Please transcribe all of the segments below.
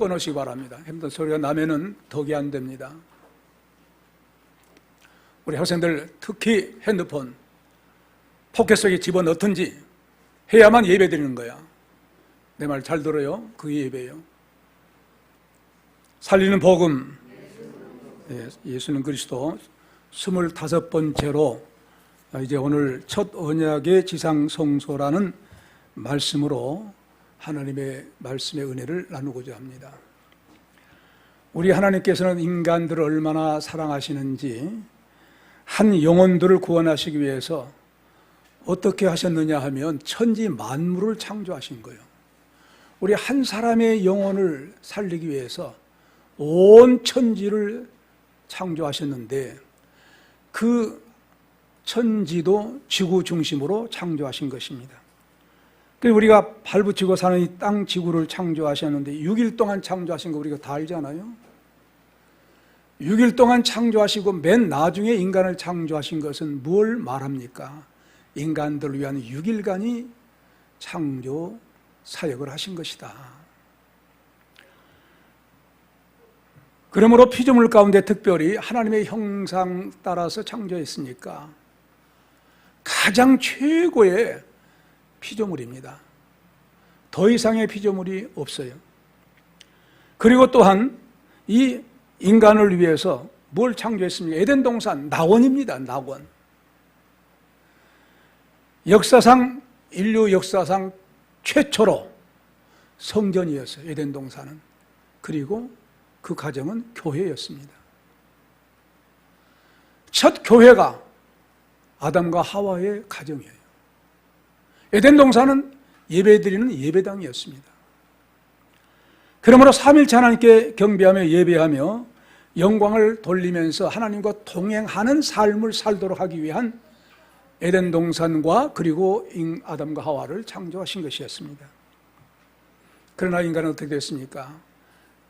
끊으시기 바랍니다. 핸드폰 소리가 나면은 덕이 안 됩니다. 우리 학생들 특히 핸드폰 포켓 속에 집어넣든지 해야만 예배 드리는 거야. 내 말 잘 들어요. 그게 예배예요. 살리는 복음, 예수는 그리스도 25번째로 이제 오늘 첫 언약의 지상성소라는 말씀으로 하나님의 말씀의 은혜를 나누고자 합니다. 우리 하나님께서는 인간들을 얼마나 사랑하시는지 한 영혼들을 구원하시기 위해서 어떻게 하셨느냐 하면 천지 만물을 창조하신 거예요. 우리 한 사람의 영혼을 살리기 위해서 온 천지를 창조하셨는데 그 천지도 지구 중심으로 창조하신 것입니다. 그래서 우리가 발붙이고 사는 이 땅 지구를 창조하셨는데 6일 동안 창조하신 거 우리가 다 알잖아요. 6일 동안 창조하시고 맨 나중에 인간을 창조하신 것은 뭘 말합니까? 인간들을 위한 6일간이 창조 사역을 하신 것이다. 그러므로 피조물 가운데 특별히 하나님의 형상 따라서 창조했으니까 가장 최고의 피조물입니다. 더 이상의 피조물이 없어요. 그리고 또한 이 인간을 위해서 뭘 창조했습니까? 에덴 동산, 낙원입니다. 낙원. 역사상, 인류 역사상 최초로 성전이었어요. 에덴 동산은. 그리고 그 가정은 교회였습니다. 첫 교회가 아담과 하와의 가정이에요. 에덴 동산은 예배드리는 예배당이었습니다. 그러므로 삼일체 하나님께 경배하며 예배하며 영광을 돌리면서 하나님과 동행하는 삶을 살도록 하기 위한 에덴 동산과 그리고 아담과 하와를 창조하신 것이었습니다. 그러나 인간은 어떻게 됐습니까?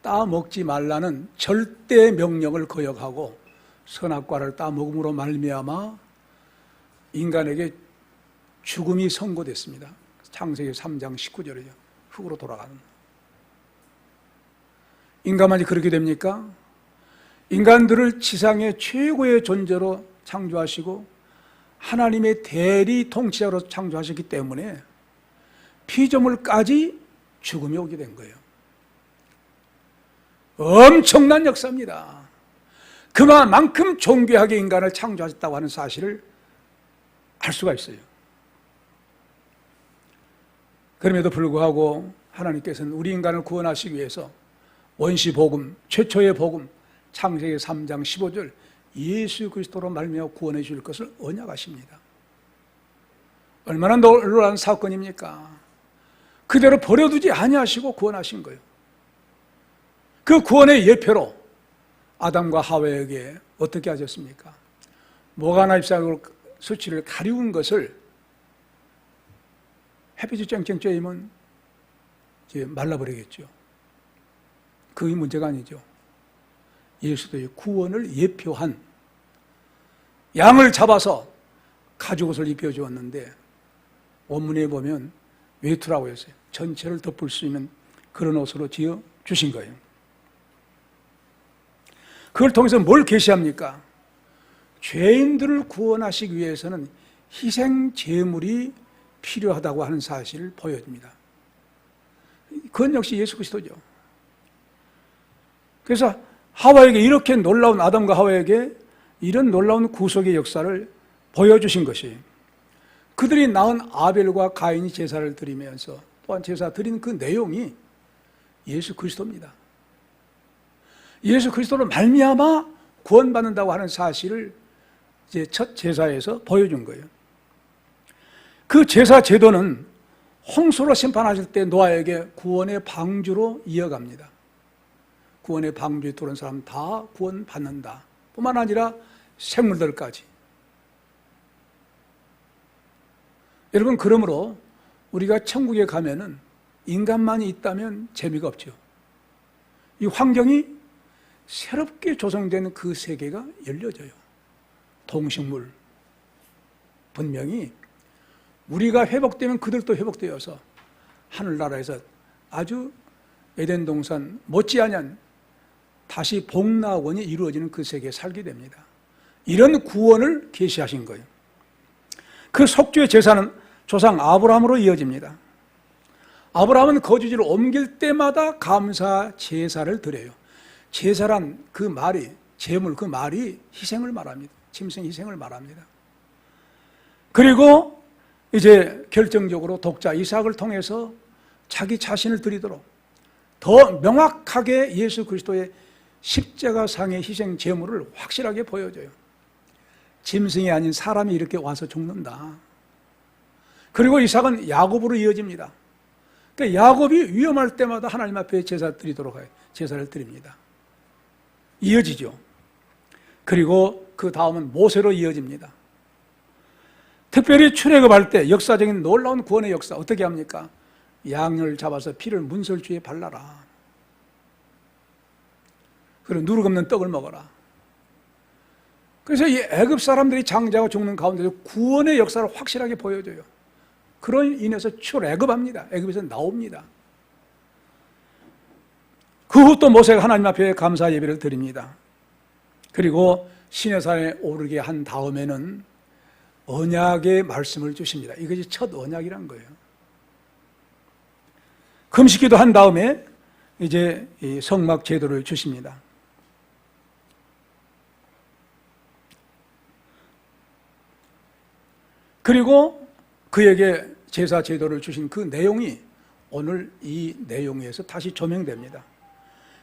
따먹지 말라는 절대 명령을 거역하고 선악과를 따먹음으로 말미암아 인간에게 죽음이 선고됐습니다. 창세기 3장 19절이죠. 흙으로 돌아가는. 인간만이 그렇게 됩니까? 인간들을 지상의 최고의 존재로 창조하시고 하나님의 대리 통치자로 창조하셨기 때문에 피조물까지 죽음이 오게 된 거예요. 엄청난 역사입니다. 그만큼 존귀하게 인간을 창조하셨다고 하는 사실을 알 수가 있어요. 그럼에도 불구하고 하나님께서는 우리 인간을 구원하시기 위해서 원시복음, 최초의 복음, 창세기 3장 15절 예수 그리스도로 말미암아 구원해 주실 것을 언약하십니다. 얼마나 놀라운 사건입니까? 그대로 버려두지 아니하시고 구원하신 거예요. 그 구원의 예표로 아담과 하와에게 어떻게 하셨습니까? 모가나 잎사귀로 수치를 가리운 것을 햇빛이 쨍쨍 쬐이면 이제 말라버리겠죠. 그게 문제가 아니죠. 예수도의 구원을 예표한 양을 잡아서 가죽옷을 입혀주었는데 원문에 보면 외투라고 했어요. 전체를 덮을 수 있는 그런 옷으로 지어 주신 거예요. 그걸 통해서 뭘 계시합니까? 죄인들을 구원하시기 위해서는 희생 제물이 필요하다고 하는 사실을 보여줍니다. 그건 역시 예수 그리스도죠. 그래서 하와에게 이렇게 놀라운 아담과 하와에게 이런 놀라운 구속의 역사를 보여주신 것이 그들이 낳은 아벨과 가인이 제사를 드리면서 또한 제사 드린 그 내용이 예수 그리스도입니다. 예수 그리스도로 말미암아 구원받는다고 하는 사실을 이제 첫 제사에서 보여준 거예요. 그 제사 제도는 홍수로 심판하실 때 노아에게 구원의 방주로 이어갑니다. 구원의 방주에 들어온 사람 다 구원받는다. 뿐만 아니라 생물들까지. 여러분, 그러므로 우리가 천국에 가면은 인간만이 있다면 재미가 없죠. 이 환경이 새롭게 조성된 그 세계가 열려져요. 동식물. 분명히 우리가 회복되면 그들도 회복되어서 하늘나라에서 아주 에덴 동산 못지않은 다시 복락원이 이루어지는 그 세계에 살게 됩니다. 이런 구원을 계시하신 거예요. 그 속죄의 제사는 조상 아브라함으로 이어집니다. 아브라함은 거주지를 옮길 때마다 감사 제사를 드려요. 제사란 그 말이, 제물 그 말이 희생을 말합니다. 짐승 희생을 말합니다. 그리고 이제 결정적으로 독자 이삭을 통해서 자기 자신을 드리도록 더 명확하게 예수 그리스도의 십자가상의 희생 제물을 확실하게 보여줘요. 짐승이 아닌 사람이 이렇게 와서 죽는다. 그리고 이삭은 야곱으로 이어집니다. 그러니까 야곱이 위험할 때마다 하나님 앞에 제사 드리도록 해요. 제사를 드립니다. 이어지죠. 그리고 그 다음은 모세로 이어집니다. 특별히 출애굽할 때 역사적인 놀라운 구원의 역사 어떻게 합니까? 양을 잡아서 피를 문설주에 발라라. 그리고 누룩 없는 떡을 먹어라. 그래서 이 애굽 사람들이 장자가 죽는 가운데서 구원의 역사를 확실하게 보여줘요. 그로 인해서 출애굽합니다. 애굽에서 나옵니다. 그 후 또 모세가 하나님 앞에 감사 예배를 드립니다. 그리고 시내산에 오르게 한 다음에는 언약의 말씀을 주십니다. 이것이 첫 언약이란 거예요. 금식기도 한 다음에 이제 이 성막 제도를 주십니다. 그리고 그에게 제사 제도를 주신 그 내용이 오늘 이 내용에서 다시 조명됩니다.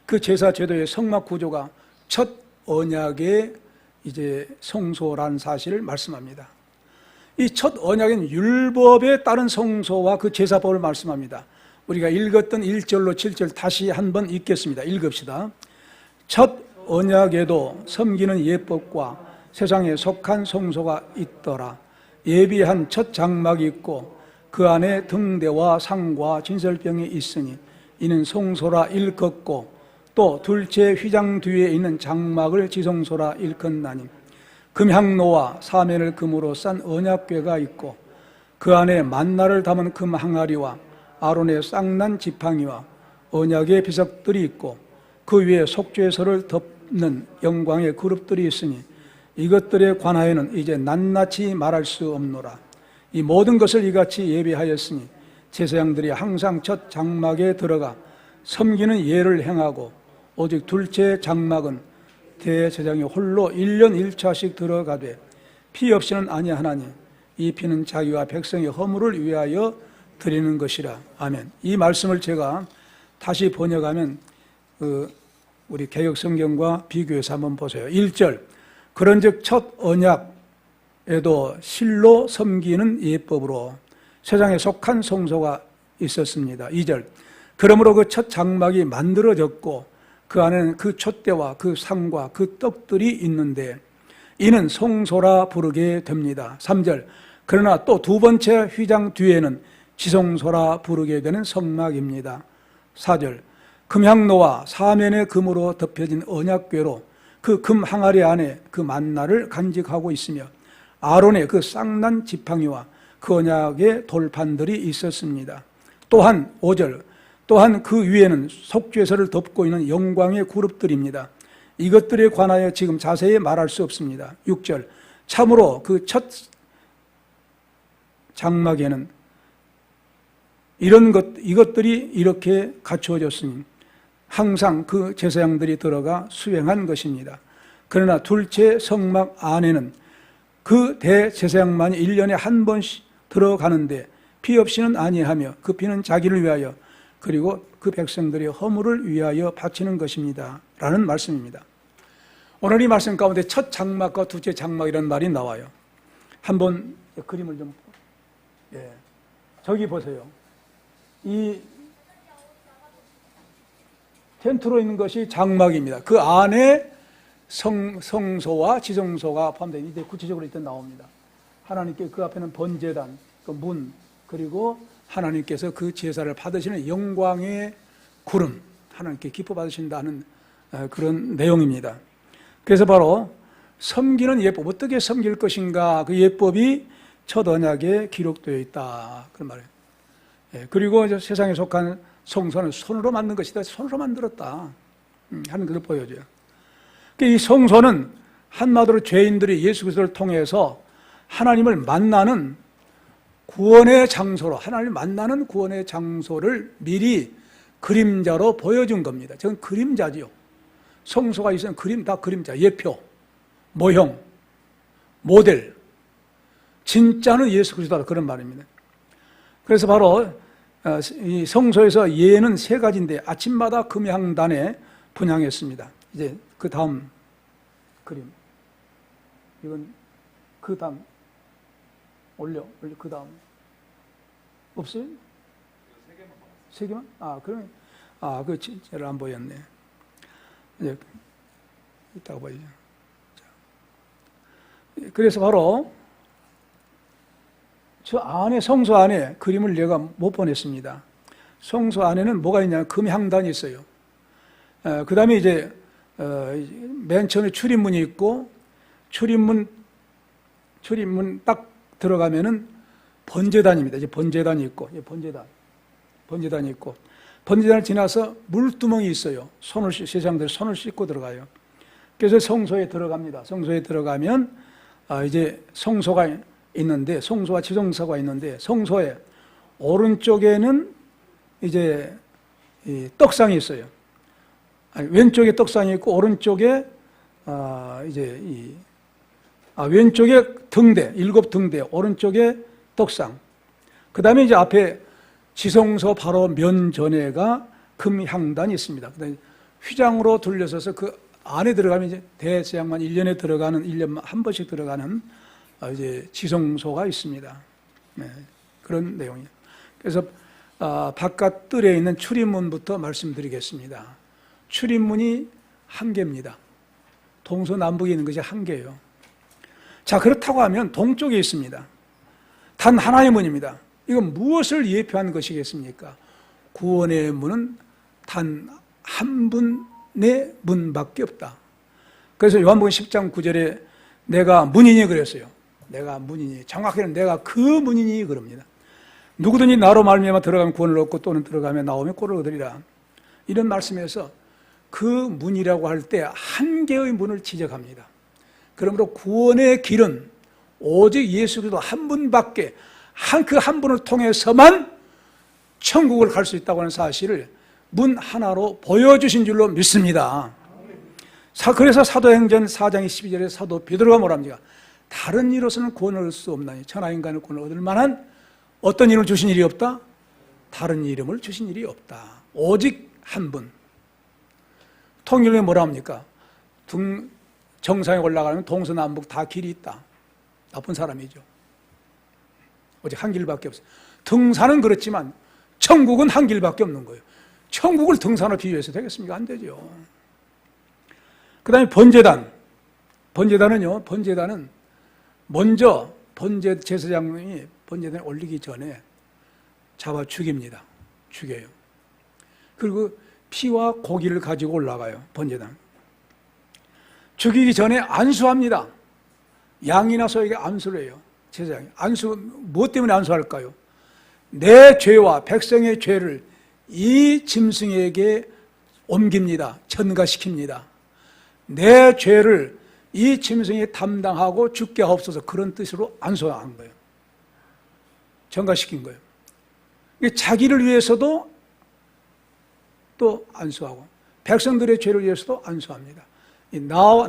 그 제사 제도의 성막 구조가 첫 언약의 이제 성소란 사실을 말씀합니다. 이 첫 언약은 율법에 따른 성소와 그 제사법을 말씀합니다. 우리가 읽었던 1절로 7절 다시 한번 읽겠습니다. 읽읍시다. 첫 언약에도 섬기는 예법과 세상에 속한 성소가 있더라. 예비한 첫 장막이 있고 그 안에 등대와 상과 진설병이 있으니 이는 성소라 일컫고 또 둘째 휘장 뒤에 있는 장막을 지성소라 일컫나니 금향로와 사면을 금으로 싼 언약궤가 있고 그 안에 만나를 담은 금 항아리와 아론의 쌍난 지팡이와 언약의 비석들이 있고 그 위에 속죄소를 덮는 영광의 그룹들이 있으니 이것들에 관하여는 이제 낱낱이 말할 수 없노라. 이 모든 것을 이같이 예비하였으니 제사장들이 항상 첫 장막에 들어가 섬기는 예를 행하고 오직 둘째 장막은 대제사장이 홀로 1년 1차씩 들어가되 피 없이는 아니하나니 이 피는 자기와 백성의 허물을 위하여 드리는 것이라. 아멘. 이 말씀을 제가 다시 번역하면 우리 개역 성경과 비교해서 한번 보세요. 1절 그런즉 첫 언약에도 실로 섬기는 예법으로 세상에 속한 성소가 있었습니다. 2절 그러므로 그 첫 장막이 만들어졌고 그 안에는 그 촛대와 그 상과 그 떡들이 있는데 이는 성소라 부르게 됩니다. 3절 그러나 또 두 번째 휘장 뒤에는 지성소라 부르게 되는 성막입니다. 4절 금향로와 사면의 금으로 덮여진 언약궤로 그 금 항아리 안에 그 만나를 간직하고 있으며 아론의 그 쌍난 지팡이와 그 언약의 돌판들이 있었습니다. 또한 5절 또한 그 위에는 속죄소를 덮고 있는 영광의 그룹들입니다. 이것들에 관하여 지금 자세히 말할 수 없습니다. 6절 참으로 그 첫 장막에는 이것들이 이렇게 갖추어졌으니 항상 그 제사장들이 들어가 수행한 것입니다. 그러나 둘째 성막 안에는 그 대제사장만이 1년에 한 번씩 들어가는데 피 없이는 아니하며 그 피는 자기를 위하여 그리고 그 백성들의 허물을 위하여 바치는 것입니다. 라는 말씀입니다. 오늘 이 말씀 가운데 첫 장막과 둘째 장막이라는 말이 나와요. 한번 그림을 좀 저기 보세요. 이 텐트로 있는 것이 장막입니다. 그 안에 성소와 지성소가 포함되어 이제 구체적으로 일단 나옵니다. 하나님께 그 앞에는 번제단, 그 문, 그리고 하나님께서 그 제사를 받으시는 영광의 구름, 하나님께 기뻐 받으신다는 그런 내용입니다. 그래서 바로 섬기는 예법, 어떻게 섬길 것인가, 그 예법이 첫 언약에 기록되어 있다 그런 말이에요. 그리고 세상에 속한 성소는 손으로 만든 것이다. 손으로 만들었다 하는 것을 보여줘요. 이 성소는 한마디로 죄인들이 예수 그리스도를 통해서 하나님을 만나는 구원의 장소로, 하나님을 만나는 구원의 장소를 미리 그림자로 보여준 겁니다. 저건 그림자지요. 성소가 있으면 다 그림자, 예표, 모형, 모델. 진짜는 예수 그리스도다, 그런 말입니다. 그래서 바로 이 성소에서 예는 세 가지인데 아침마다 금향단에 분향했습니다. 이제 그 다음 그림. 이건 그 다음 올려 그 다음 없어요? 세 개만? 그러면 그 진짜를 안 보였네. 이제 이따가 보이죠. 그래서 바로 저 안에 성소 안에 그림을 내가 못 보냈습니다. 성소 안에는 뭐가 있냐? 금향단이 있어요. 그 다음에 이제 맨 처음에 출입문이 있고 출입문 딱 들어가면은 번제단입니다. 이제 번제단이 있고, 번제단이 있고, 번제단을 지나서 물두멍이 있어요. 세상들 손을 씻고 들어가요. 그래서 성소에 들어갑니다. 성소에 들어가면 이제 성소가 있는데, 성소와 지성소가 있는데, 성소의 오른쪽에는 이제 이 떡상이 있어요. 왼쪽에 떡상이 있고 오른쪽에 왼쪽에 등대, 7등대, 오른쪽에 떡상. 그 다음에 이제 앞에 지성소 바로 면전에가 금향단이 있습니다. 그 다음에 휘장으로 둘러서서 그 안에 들어가면 이제 대제사장만 1년에 들어가는, 1년 한 번씩 들어가는 이제 지성소가 있습니다. 네, 그런 내용이에요. 그래서 바깥 뜰에 있는 출입문부터 말씀드리겠습니다. 출입문이 한 개입니다. 동서남북에 있는 것이 한 개예요. 자, 그렇다고 하면 동쪽에 있습니다. 단 하나의 문입니다. 이건 무엇을 예표하는 것이겠습니까? 구원의 문은 단 한 분의 문밖에 없다. 그래서 요한복음 10장 9절에 내가 문이니 그랬어요. 내가 문이니, 정확히는 내가 그 문이니 그럽니다. 누구든지 나로 말미암아 들어가면 구원을 얻고 또는 들어가면 나오면 꼴을 얻으리라. 이런 말씀에서 그 문이라고 할 때 한 개의 문을 지적합니다. 그러므로 구원의 길은 오직 예수 그리스도 한 분밖에, 그 한 분을 통해서만 천국을 갈 수 있다고 하는 사실을 문 하나로 보여주신 줄로 믿습니다. 그래서 사도행전 4장 12절에 사도 베드로가 뭐랍니까? 다른 이로서는 구원을 얻을 수 없나니 천하인간의 구원을 얻을 만한 어떤 이름을 주신 일이 없다? 다른 이름을 주신 일이 없다. 오직 한 분. 통일교에 뭐라 합니까? 정상에 올라가면 동서남북 다 길이 있다. 나쁜 사람이죠. 오직 한 길밖에 없어요. 등산은 그렇지만 천국은 한 길밖에 없는 거예요. 천국을 등산으로 비유해서 되겠습니까? 안 되죠. 그 다음에 번제단. 번제단은 먼저 제사장이 번제단에 올리기 전에 잡아 죽입니다. 죽여요. 그리고 피와 고기를 가지고 올라가요. 번제단. 죽이기 전에 안수합니다. 양이나 소에게 안수를 해요. 제사장이. 무엇 때문에 안수할까요? 내 죄와 백성의 죄를 이 짐승에게 옮깁니다. 전가시킵니다. 내 죄를 이 짐승이 담당하고 죽게 하옵소서, 그런 뜻으로 안수한 거예요. 전가시킨 거예요. 자기를 위해서도 또 안수하고 백성들의 죄를 위해서도 안수합니다.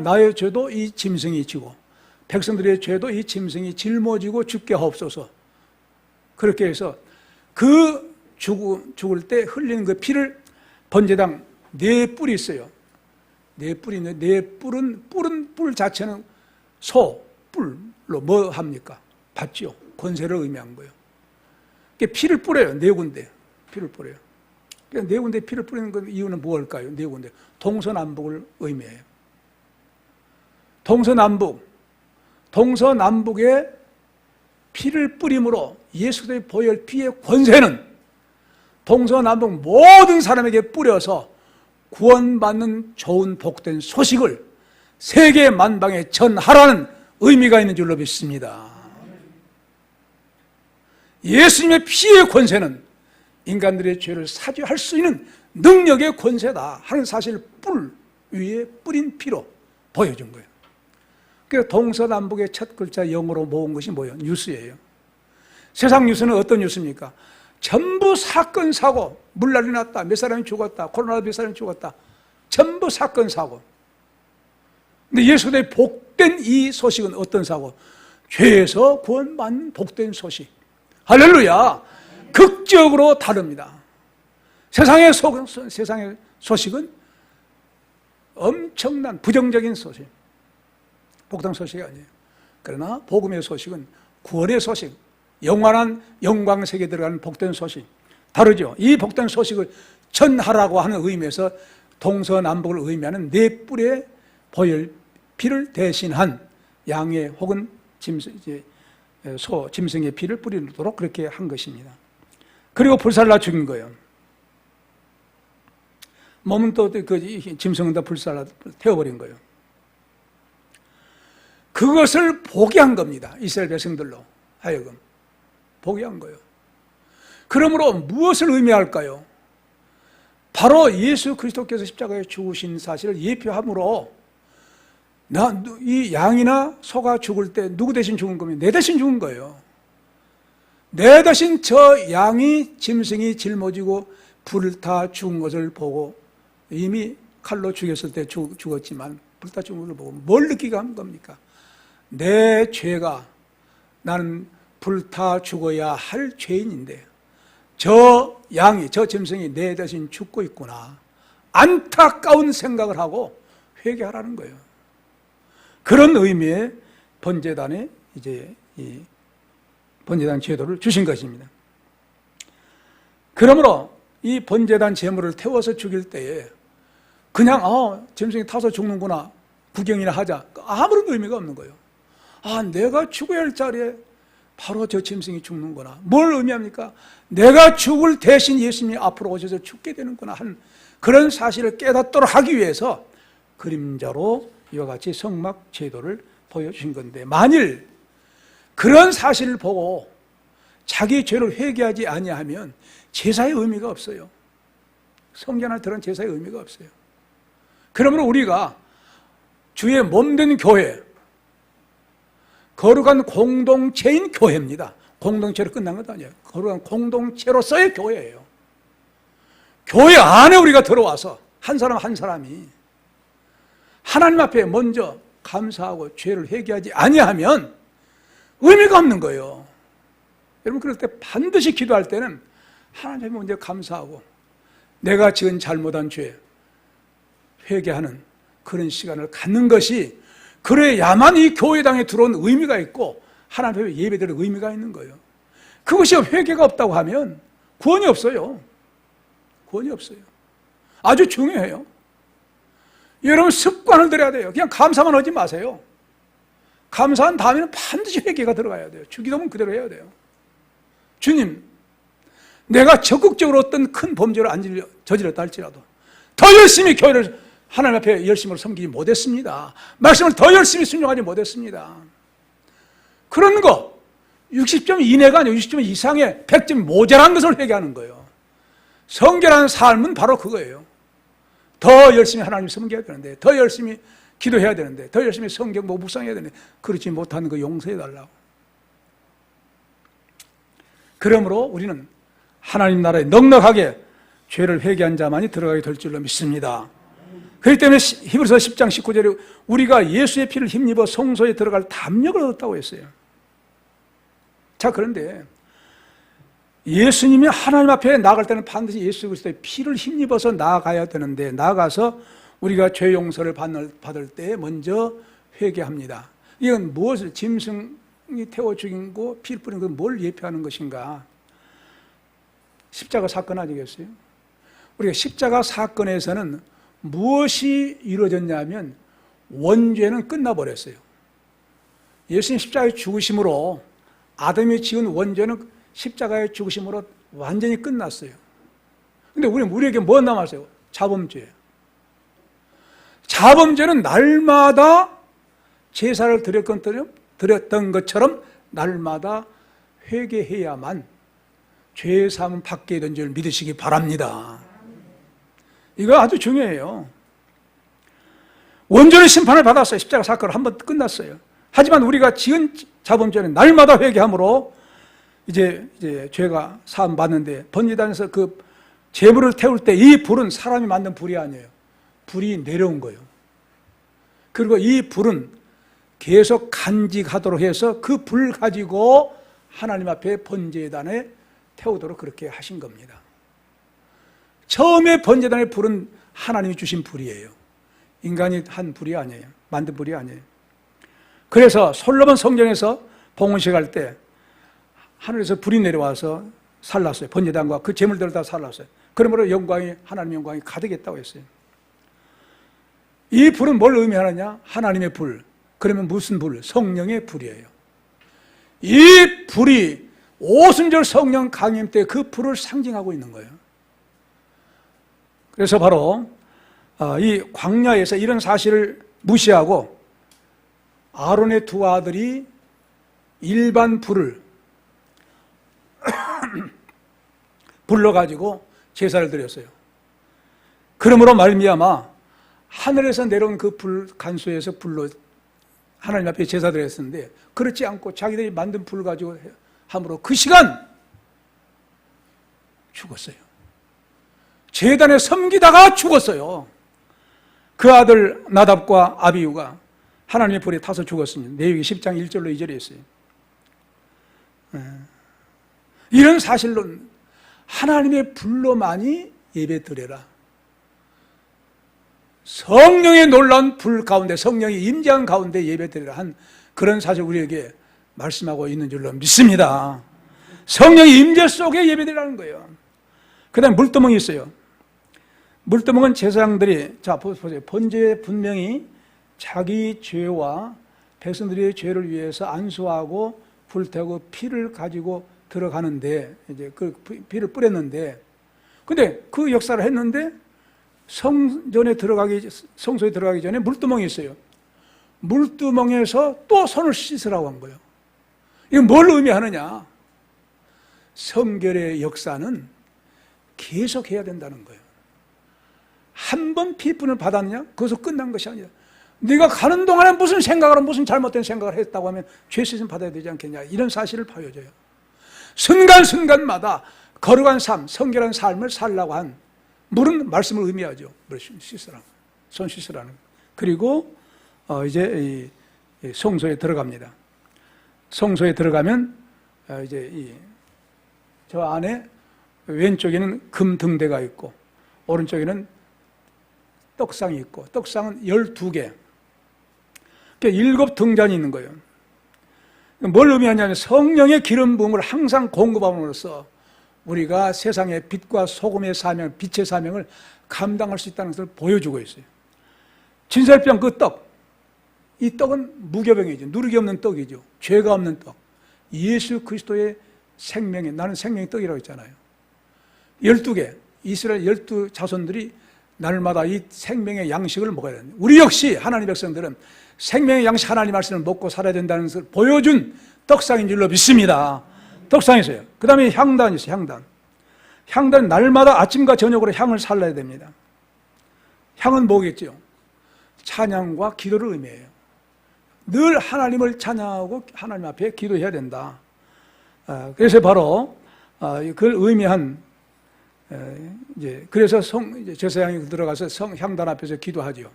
나의 죄도 이 짐승이 지고 백성들의 죄도 이 짐승이 짊어지고 죽게 하옵소서. 그렇게 해서 그 죽을 때 흘리는 그 피를 번제당 4뿔이 있어요. 4뿔이 있는데 뿔은 뿔 자체는 뿔로 뭐 합니까? 받지요. 권세를 의미한 거예요. 피를 뿌려요. 4군데 피를 뿌려요. 그러니까 4군데 피를 뿌리는 그 이유는 무엇일까요? 4군데 동서남북을 의미해요. 동서남북에 피를 뿌림으로 예수 그리스도의 보혈 피의 권세는 동서남북 모든 사람에게 뿌려서 구원받는 좋은 복된 소식을 세계 만방에 전하라는 의미가 있는 줄로 믿습니다. 예수님의 피의 권세는 인간들의 죄를 사죄할 수 있는 능력의 권세다 하는 사실을 뿔 위에 뿌린 피로 보여준 거예요. 그래서 동서남북의 첫 글자 영어로 모은 것이 뭐예요? 뉴스예요. 세상 뉴스는 어떤 뉴스입니까? 전부 사건 사고, 물난리 났다, 몇 사람이 죽었다, 코로나로 몇 사람이 죽었다, 전부 사건 사고. 근데 예수의 복된 이 소식은 어떤 사고? 죄에서 구원받는 복된 소식. 할렐루야. 극적으로 다릅니다. 세상의 소식은 엄청난 부정적인 소식, 복된 소식이 아니에요. 그러나 복음의 소식은 구원의 소식, 영원한 영광 세계에 들어가는 복된 소식. 다르죠. 이 복된 소식을 전하라고 하는 의미에서 동서남북을 의미하는 네 뿔의 보혈 피를 대신한 양의 혹은 짐승의 피를 뿌리도록 그렇게 한 것입니다. 그리고 불살라 죽인 거예요. 몸은 또 그 짐승은 다 불살라 태워버린 거예요. 그것을 보게 한 겁니다. 이스라엘 백성들로 하여금 보게 한 거예요. 그러므로 무엇을 의미할까요? 바로 예수 그리스도께서 십자가에 죽으신 사실을 예표함으로 이 양이나 소가 죽을 때 누구 대신 죽은 거면 내 대신 죽은 거예요. 내 대신 저 양이 짐승이 짊어지고 불타 죽은 것을 보고 이미 칼로 죽였을 때 죽었지만 불타 죽은 것을 보고 뭘 느끼게 한 겁니까? 내 죄가 나는 불타 죽어야 할 죄인인데 저 양이, 저 짐승이 내 대신 죽고 있구나. 안타까운 생각을 하고 회개하라는 거예요. 그런 의미의 번제단에 이제 이 번제단 제도를 주신 것입니다. 그러므로 이 번제단 제물을 태워서 죽일 때에 그냥 짐승이 타서 죽는구나 구경이나 하자 아무런 의미가 없는 거예요. 내가 죽어야 할 자리에 바로 저 짐승이 죽는구나. 뭘 의미합니까? 내가 죽을 대신 예수님이 앞으로 오셔서 죽게 되는구나 하는 그런 사실을 깨닫도록 하기 위해서 그림자로 이와 같이 성막 제도를 보여주신 건데, 만일 그런 사실을 보고 자기 죄를 회개하지 아니하면 제사의 의미가 없어요. 성전을 들은 제사의 의미가 없어요. 그러므로 우리가 주의 몸된 교회, 거룩한 공동체인 교회입니다. 공동체로 끝난 것도 아니에요. 거룩한 공동체로서의 교회예요. 교회 안에 우리가 들어와서 한 사람 한 사람이 하나님 앞에 먼저 감사하고 죄를 회개하지 아니하면 의미가 없는 거예요. 여러분, 그럴 때 반드시 기도할 때는 하나님 앞에 먼저 감사하고 내가 지은 잘못한 죄 회개하는 그런 시간을 갖는 것이, 그래야만 이 교회당에 들어온 의미가 있고 하나님 앞에 예배드릴 의미가 있는 거예요. 그것이 회개가 없다고 하면 구원이 없어요. 구원이 없어요. 아주 중요해요. 여러분, 습관을 들여야 돼요. 그냥 감사만 하지 마세요. 감사한 다음에는 반드시 회개가 들어가야 돼요. 주기도문 그대로 해야 돼요. 주님, 내가 적극적으로 어떤 큰 범죄를 안 저질렀다 할지라도 더 열심히 교회를 하나님 앞에 열심으로 섬기지 못했습니다. 말씀을 더 열심히 순종하지 못했습니다. 그런 거 60점 이내가 아니고 60점 이상의 100점 모자란 것을 회개하는 거예요. 성결한 삶은 바로 그거예요. 더 열심히 하나님 섬겨야 되는데, 더 열심히 기도해야 되는데, 더 열심히 성경 묵상해야 되는데 그렇지 못하는 거 용서해달라고. 그러므로 우리는 하나님 나라에 넉넉하게 죄를 회개한 자만이 들어가게 될 줄로 믿습니다. 그렇기 때문에 히브리서 10장 19절에 우리가 예수의 피를 힘입어 성소에 들어갈 담력을 얻었다고 했어요. 자, 그런데 예수님이 하나님 앞에 나아갈 때는 반드시 예수 그리스도의 피를 힘입어서 나아가야 되는데, 나아가서 우리가 죄 용서를 받을 때 먼저 회개합니다. 이건 무엇을, 짐승이 태워 죽인 거, 피를 뿌린 건 뭘 예표하는 것인가? 십자가 사건 아니겠어요? 우리가 십자가 사건에서는 무엇이 이루어졌냐면 원죄는 끝나버렸어요. 예수님 십자가에 죽으심으로 아담이 지은 원죄는 십자가에 죽으심으로 완전히 끝났어요. 근데 우리에게 뭐 남았어요? 자범죄. 자범죄는 날마다 제사를 드렸던 것처럼 날마다 회개해야만 죄 사함을 받게 된 줄 믿으시기 바랍니다. 이거 아주 중요해요. 원전의 심판을 받았어요. 십자가 사건을 한번 끝났어요. 하지만 우리가 지은 자범죄는 날마다 회개함으로 이제 죄가 사함 받는데, 번제단에서 그 제물을 태울 때 이 불은 사람이 만든 불이 아니에요. 불이 내려온 거예요. 그리고 이 불은 계속 간직하도록 해서 그 불 가지고 하나님 앞에 번제단에 태우도록 그렇게 하신 겁니다. 처음에 번제단의 불은 하나님이 주신 불이에요. 인간이 한 불이 아니에요. 만든 불이 아니에요. 그래서 솔로몬 성전에서 봉헌식 할 때 하늘에서 불이 내려와서 살랐어요. 번제단과 그 제물들을 다 살랐어요. 그러므로 영광이, 하나님의 영광이 가득했다고 했어요. 이 불은 뭘 의미하느냐? 하나님의 불. 그러면 무슨 불? 성령의 불이에요. 이 불이 오순절 성령 강림 때 그 불을 상징하고 있는 거예요. 그래서 바로 이 광야에서 이런 사실을 무시하고 아론의 두 아들이 일반 불을 불러가지고 제사를 드렸어요. 그러므로 말미암아 하늘에서 내려온 그 불 간수에서 불로 하나님 앞에 제사 드렸었는데, 그렇지 않고 자기들이 만든 불 가지고 함으로 그 시간 죽었어요. 제단에 섬기다가 죽었어요. 그 아들 나답과 아비후가 하나님의 불에 타서 죽었습니다. 레위기 10장 1절로 2절에 있어요. 이런 사실론 하나님의 불로만이 예배 드려라. 성령의 놀라운 불 가운데, 성령이 임재한 가운데 예배 드리라 한 그런 사실 우리에게 말씀하고 있는 줄로 믿습니다. 성령의 임재 속에 예배 드리라는 거예요. 그 다음에 물두멍이 있어요. 물두멍은 제사장들이, 자 보세요. 번제에 분명히 자기 죄와 백성들의 죄를 위해서 안수하고 불태우고 피를 가지고 들어가는데, 이제 그 피를 뿌렸는데, 근데 그 역사를 했는데 성소에 들어가기 전에 물두멍이 있어요. 물두멍에서 또 손을 씻으라고 한 거예요. 이건 뭘 의미하느냐? 성결의 역사는 계속 해야 된다는 거예요. 한 번 피분을 받았냐? 거기서 끝난 것이 아니라, 네가 가는 동안에 무슨 생각을, 무슨 잘못된 생각을 했다고 하면 죄 씻음 받아야 되지 않겠냐? 이런 사실을 보여줘요. 순간순간마다 거룩한 삶, 성결한 삶을 살라고 한, 물은 말씀을 의미하죠. 씻으라, 손 씻으라는. 그리고 이제 이 성소에 들어갑니다. 성소에 들어가면 이제 저 안에 왼쪽에는 금 등대가 있고 오른쪽에는 떡상이 있고, 떡상은 12개, 그러니까 7 등잔이 있는 거예요. 뭘 의미하냐면 성령의 기름 부음을 항상 공급함으로써 우리가 세상의 빛과 소금의 사명, 빛의 사명을 감당할 수 있다는 것을 보여주고 있어요. 진설병 그 떡, 이 떡은 무교병이죠. 누룩이 없는 떡이죠. 죄가 없는 떡. 예수 그리스도의 생명이, 나는 생명의 떡이라고 했잖아요. 12개, 이스라엘 12 자손들이 날마다 이 생명의 양식을 먹어야 됩니다. 우리 역시 하나님 백성들은 생명의 양식 하나님 말씀을 먹고 살아야 된다는 것을 보여준 떡상인 줄로 믿습니다. 떡상이 있어요. 그 다음에 향단이 있어요. 향단. 향단은 날마다 아침과 저녁으로 향을 살라야 됩니다. 향은 뭐겠죠? 찬양과 기도를 의미해요. 늘 하나님을 찬양하고 하나님 앞에 기도해야 된다. 그래서 바로 그걸 의미한, 이제 그래서 제사장이 들어가서 향단 앞에서 기도하죠.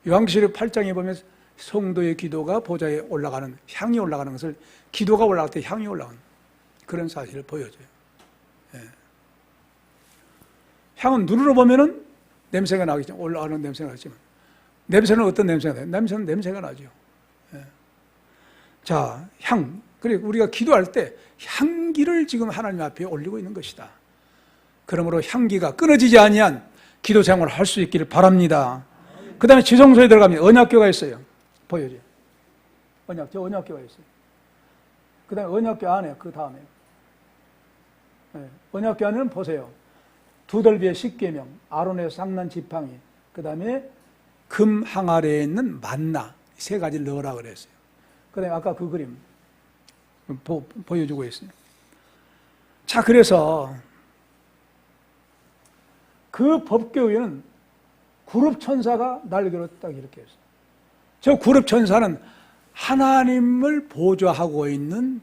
요한계시록 8장에 보면 성도의 기도가 보좌에 올라가는, 향이 올라가는 것을, 기도가 올라갈 때 향이 올라가는 그런 사실을 보여줘요. 예. 향은 눈으로 보면은 냄새가 나겠죠. 올라가는 냄새가 나지만, 냄새는 어떤 냄새가 나요? 냄새는 냄새가 나죠. 예. 자, 향. 그리고 우리가 기도할 때 향기를 지금 하나님 앞에 올리고 있는 것이다. 그러므로 향기가 끊어지지 아니한 기도 생활을 할 수 있기를 바랍니다. 그 다음에 지성소에 들어가면 언약궤가 있어요. 보여줘요. 언약궤가 있어요. 그 다음에 언약궤 안에, 그 다음에. 네. 언약궤 안에는 보세요. 2돌비의 십계명, 아론의 쌍난 지팡이, 그 다음에 금 항아리에 있는 만나, 3가지를 넣으라 그랬어요. 그 다음에 아까 그 그림 보여주고 있어요. 자, 그래서 그 법궤에는 구룹 천사가 날개로 딱 이렇게 했어요. 저 구룹 천사는 하나님을 보좌하고 있는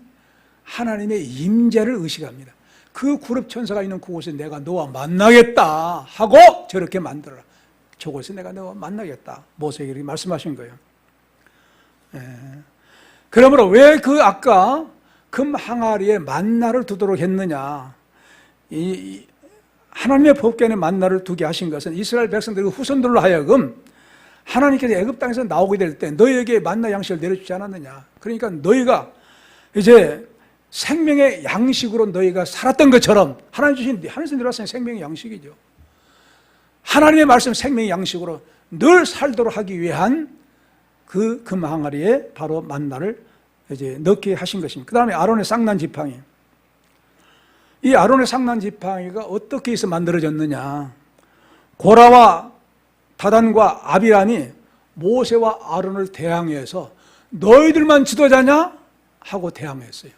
하나님의 임재를 의식합니다. 그 구룹 천사가 있는 그곳에 내가 너와 만나겠다 하고 저렇게 만들어라. 저곳에 내가 너와 만나겠다. 모세에게 말씀하신 거예요. 그러므로 왜 그 아까 금 항아리에 만나를 두도록 했느냐. 하나님의 법궤에 만나를 두게 하신 것은 이스라엘 백성들 후손들로 하여금 하나님께서 애굽 땅에서 나오게 될 때 너희에게 만나 양식을 내려주지 않았느냐. 그러니까 너희가 이제 생명의 양식으로 너희가 살았던 것처럼 하나님 주신 하늘에서 내려왔으니 생명의 양식이죠. 하나님의 말씀 생명의 양식으로 늘 살도록 하기 위한 그 금 항아리에 바로 만나를 이제 넣게 하신 것입니다. 그 다음에 아론의 쌍난 지팡이. 이 아론의 쌍난 지팡이가 어떻게 해서 만들어졌느냐. 고라와 다단과 아비람이 모세와 아론을 대항해서 너희들만 지도자냐? 하고 대항했어요.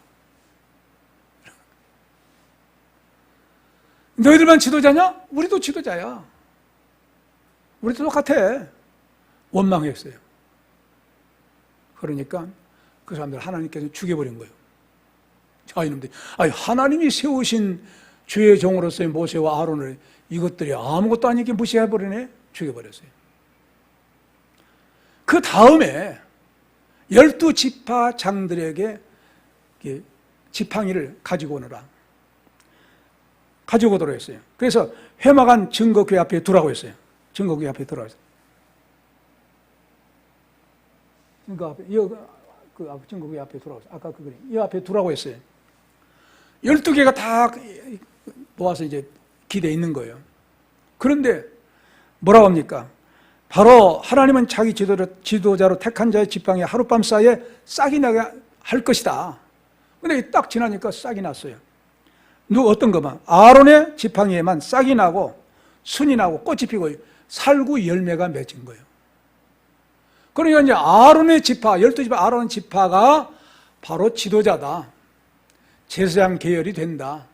너희들만 지도자냐? 우리도 지도자야. 우리도 똑같아. 원망했어요. 그러니까 그 사람들 하나님께서 죽여버린 거예요. 자, 이놈들. 아니, 하나님이 세우신 주의 종으로서의 모세와 아론을 이것들이 아무것도 아니게 무시해버리네? 죽여버렸어요. 그 다음에 12지파 장들에게 지팡이를 가지고 오너라. 가지고 오도록 했어요. 그래서 회막한 증거궤 앞에 두라고 했어요. 증거궤 앞에 두라고 했어요. 증거궤 앞에 두라고 했어요. 아까 그 그림. 이 앞에 두라고 했어요. 12개가 다 모아서 이제 기대에 있는 거예요. 그런데 뭐라고 합니까? 바로 하나님은 자기 지도자로 택한 자의 지팡이 하룻밤 사이에 싹이 나게 할 것이다. 근데 딱 지나니까 싹이 났어요. 어떤 것만? 아론의 지팡이에만 싹이 나고 순이 나고 꽃이 피고 살구 열매가 맺은 거예요. 그러니까 이제 아론의 지파, 12지파 아론 지파가 바로 지도자다. 제사장 계열이 된다.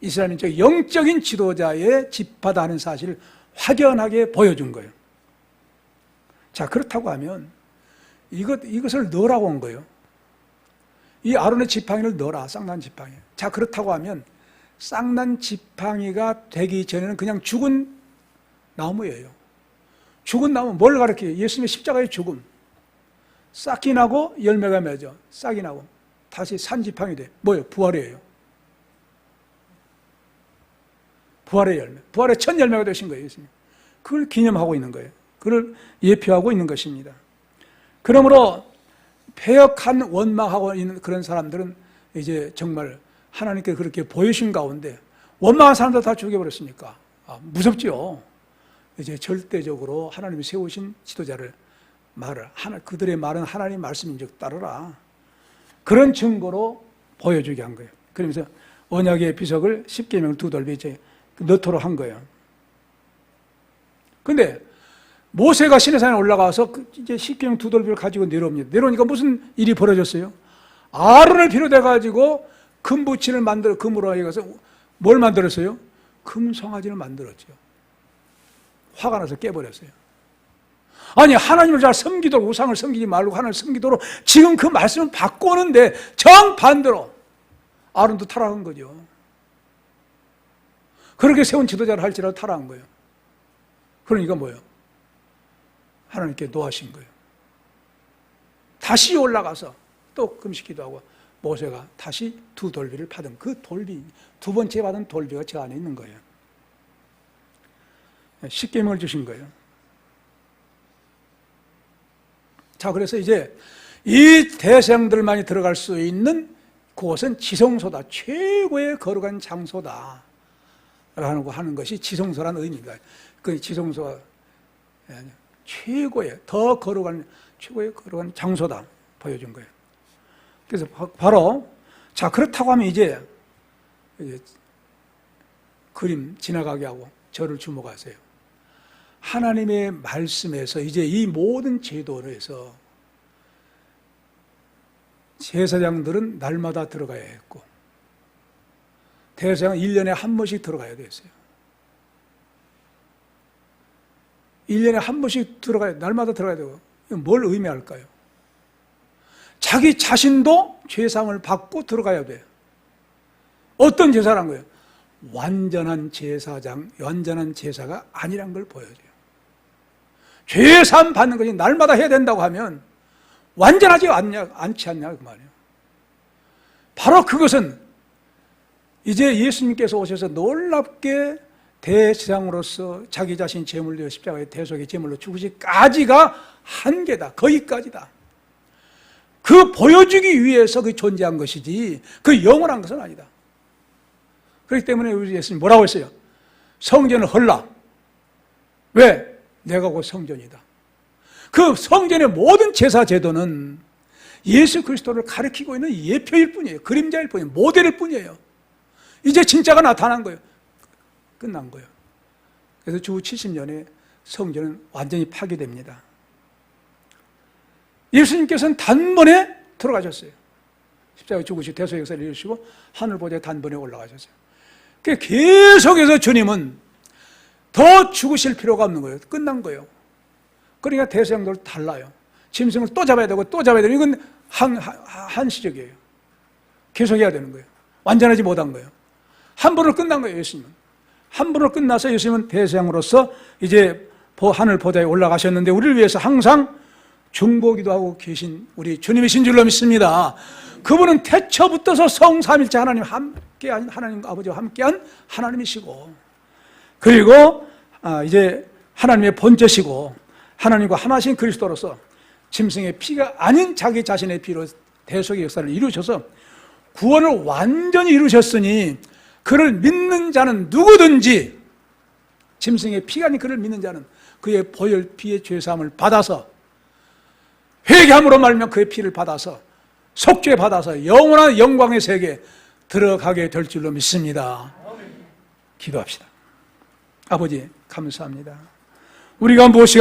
이스라엘 민족의 영적인 지도자의 지파다 하는 사실을 확연하게 보여준 거예요. 자, 그렇다고 하면 이것을 넣으라고 한 거예요. 이 아론의 지팡이를 넣어라. 쌍난 지팡이. 자, 그렇다고 하면 쌍난 지팡이가 되기 전에는 그냥 죽은 나무예요. 죽은 나무 뭘 가르쳐요? 예수님의 십자가의 죽음. 싹이 나고 열매가 맺어. 싹이 나고 다시 산 지팡이 돼. 뭐예요? 부활이에요. 부활의 열매. 부활의 첫 열매가 되신 거예요. 예수님. 그걸 기념하고 있는 거예요. 그걸 예표하고 있는 것입니다. 그러므로 패역한 원망하고 있는 그런 사람들은 이제 정말 하나님께 그렇게 보여주신 가운데 원망한 사람들 다 죽여버렸으니까 무섭죠. 이제 절대적으로 하나님이 세우신 지도자를 그들의 말은 하나님 말씀인즉 따르라. 그런 증거로 보여주게 한 거예요. 그러면서 언약의 비석을 십계명 두 돌비 이제 넣도록 한 거예요. 근데 모세가 시내산에 올라가서 이제 십계명 두 돌비를 가지고 내려옵니다. 내려오니까 무슨 일이 벌어졌어요? 아론을 비롯해가지고 금부치를 금으로 해서 뭘 만들었어요? 금송아지를 만들었죠. 화가 나서 깨버렸어요. 아니, 하나님을 잘 섬기도록, 우상을 섬기지 말고 하나님을 섬기도록 지금 그 말씀을 바꾸는데 정반대로 아론도 타락한 거죠. 그렇게 세운 지도자를 할지라도 타락한 거예요. 그러니까 뭐예요? 하나님께 노하신 거예요. 다시 올라가서 또 금식기도 하고 모세가 다시 두 돌비를 받은 그 돌비, 두 번째 받은 돌비가 저 안에 있는 거예요. 십계명을 주신 거예요. 자, 그래서 이제 이 대생들만이 들어갈 수 있는 그곳은 지성소다. 최고의 거룩한 장소다. 라고 하는 것이 지성소라는 의미입니다. 그 지성소가 최고의 최고의 거룩한 장소다. 보여준 거예요. 그래서 바로 자, 그렇다고 하면 이제 그림 지나가게 하고 저를 주목하세요. 하나님의 말씀에서 이제 이 모든 제도를 해서 제사장들은 날마다 들어가야 했고 대제사장은 1년에 한 번씩 들어가야 됐어요. 1년에 한 번씩 들어가야, 날마다 들어가야 되고, 이건 뭘 의미할까요? 자기 자신도 죄상을 받고 들어가야 돼요. 어떤 제사란 거예요? 완전한 제사장, 완전한 제사가 아니란 걸 보여줘요. 죄사함 받는 것이 날마다 해야 된다고 하면 완전하지 않지 않냐 그 말이에요. 바로 그것은 이제 예수님께서 오셔서 놀랍게 대제사장으로서 자기 자신 제물되어 십자가의 대속의 제물로 죽으시기까지가 한계다. 거기까지다. 그 보여주기 위해서 그 존재한 것이지 그 영원한 것은 아니다. 그렇기 때문에 우리 예수님 뭐라고 했어요? 성전을 헐라. 왜? 내가 곧 성전이다. 그 성전의 모든 제사 제도는 예수 그리스도를 가리키고 있는 예표일 뿐이에요. 그림자일 뿐이에요. 모델일 뿐이에요. 이제 진짜가 나타난 거예요. 끝난 거예요. 그래서 주 70년에 성전은 완전히 파괴됩니다. 예수님께서는 단번에 들어가셨어요. 십자가에 죽으시고 대속 역사를 이루시고 하늘보좌에 단번에 올라가셨어요. 계속해서 주님은 더 죽으실 필요가 없는 거예요. 끝난 거예요. 그러니까 대제사장들 달라요. 짐승을 또 잡아야 되고 또 잡아야 되고 이건 한시적이에요. 계속해야 되는 거예요. 완전하지 못한 거예요. 한 번으로 끝난 거예요. 예수님은. 한 번으로 끝나서 예수님은 대제사장으로서 이제 하늘 보좌에 올라가셨는데 우리를 위해서 항상 중보기도 하고 계신 우리 주님이신 줄로 믿습니다. 그분은 태초부터서 성삼일체 하나님 함께한 하나님 아버지와 함께한 하나님이시고 그리고 이제 하나님의 본체시고 하나님과 하나신 그리스도로서 짐승의 피가 아닌 자기 자신의 피로 대속의 역사를 이루셔서 구원을 완전히 이루셨으니 그를 믿는 자는 누구든지 짐승의 피가 아닌 그를 믿는 자는 그의 보혈 피의 죄사함을 받아서 회개함으로 말미암아 그의 피를 받아서 속죄 받아서 영원한 영광의 세계에 들어가게 될 줄로 믿습니다. 기도합시다. 아버지 감사합니다. 우리가 무엇이